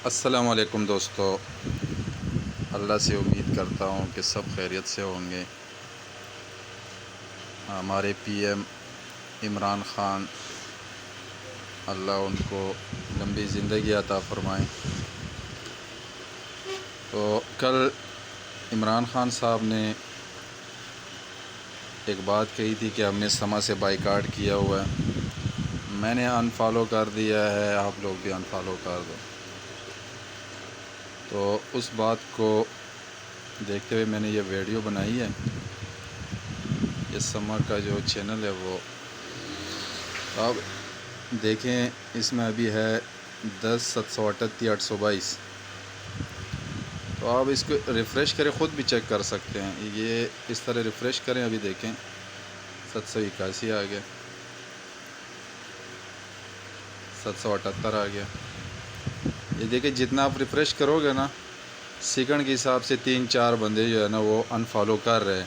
السلام علیکم دوستو، اللہ سے امید کرتا ہوں کہ سب خیریت سے ہوں گے۔ ہمارے پی ایم عمران خان، اللہ ان کو لمبی زندگی عطا فرمائیں۔ تو کل عمران خان صاحب نے ایک بات کہی تھی کہ ہم نے سما سے بائیکاٹ کیا ہوا ہے، میں نے انفالو کر دیا ہے، آپ لوگ بھی انفالو کر دو۔ تو اس بات کو دیکھتے ہوئے میں نے یہ ویڈیو بنائی ہے۔ یہ سما کا جو چینل ہے وہ آپ دیکھیں، اس میں ابھی ہے 10,738,822۔ تو آپ اس کو ریفریش کریں، خود بھی چیک کر سکتے ہیں۔ یہ اس طرح ریفریش کریں، ابھی دیکھیں 781 آ گیا، 778 آ گیا۔ یہ دیکھیں جتنا آپ ریفریش کرو گے نا، سیکنڈ کے حساب سے 3-4 بندے جو ہے نا وہ انفالو کر رہے ہیں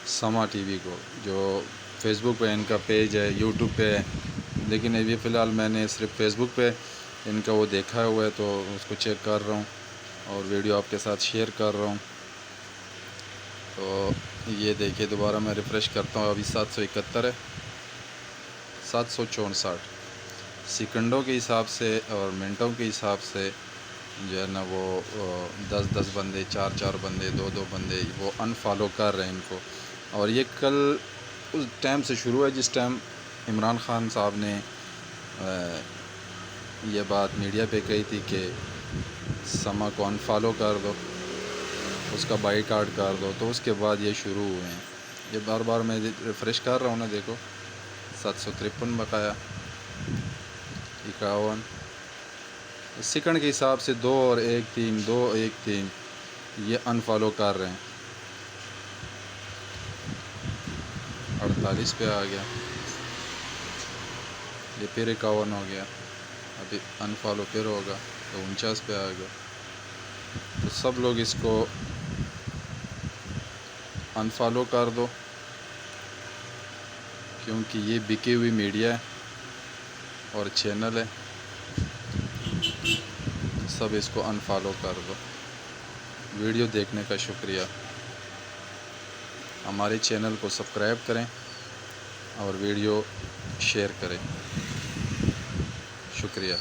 سما ٹی وی کو، جو فیس بک پہ ان کا پیج ہے، یوٹیوب پہ ہے، لیکن ابھی فی الحال میں نے صرف فیس بک پہ ان کا وہ دیکھا ہوا ہے، تو اس کو چیک کر رہا ہوں اور ویڈیو آپ کے ساتھ شیئر کر رہا ہوں۔ تو یہ دیکھیے، دوبارہ میں ریفریش کرتا ہوں، ابھی 771 ہے، 764 سیکنڈوں کے حساب سے اور منٹوں کے حساب سے جو ہے نا وہ 10 بندے، 4 بندے، 2 بندے وہ انفالو کر رہے ہیں ان کو۔ اور یہ کل اس ٹائم سے شروع ہے جس ٹائم عمران خان صاحب نے یہ بات میڈیا پہ کہی تھی کہ سما کو انفالو کر دو، اس کا بائیکاٹ کر دو، تو اس کے بعد یہ شروع ہوئے ہیں۔ یہ بار بار میں ریفریش کر رہا ہوں نا، دیکھو 753 بقایا، 51 سیکنڈ کے حساب سے 2 اور 1-3، 2 1-3 یہ انفالو کر رہے ہیں۔ 48 پہ آ گیا، یہ پھر 51 ہو گیا، ابھی انفالو پھر ہوگا تو 49 پہ آ گیا۔ تو سب لوگ اس کو انفالو کر دو، کیونکہ یہ بکی ہوئی میڈیا ہے اور چینل ہے، سب اس کو انفالو کر دو۔ ویڈیو دیکھنے کا شکریہ، ہمارے چینل کو سبسکرائب کریں اور ویڈیو شیئر کریں، شکریہ۔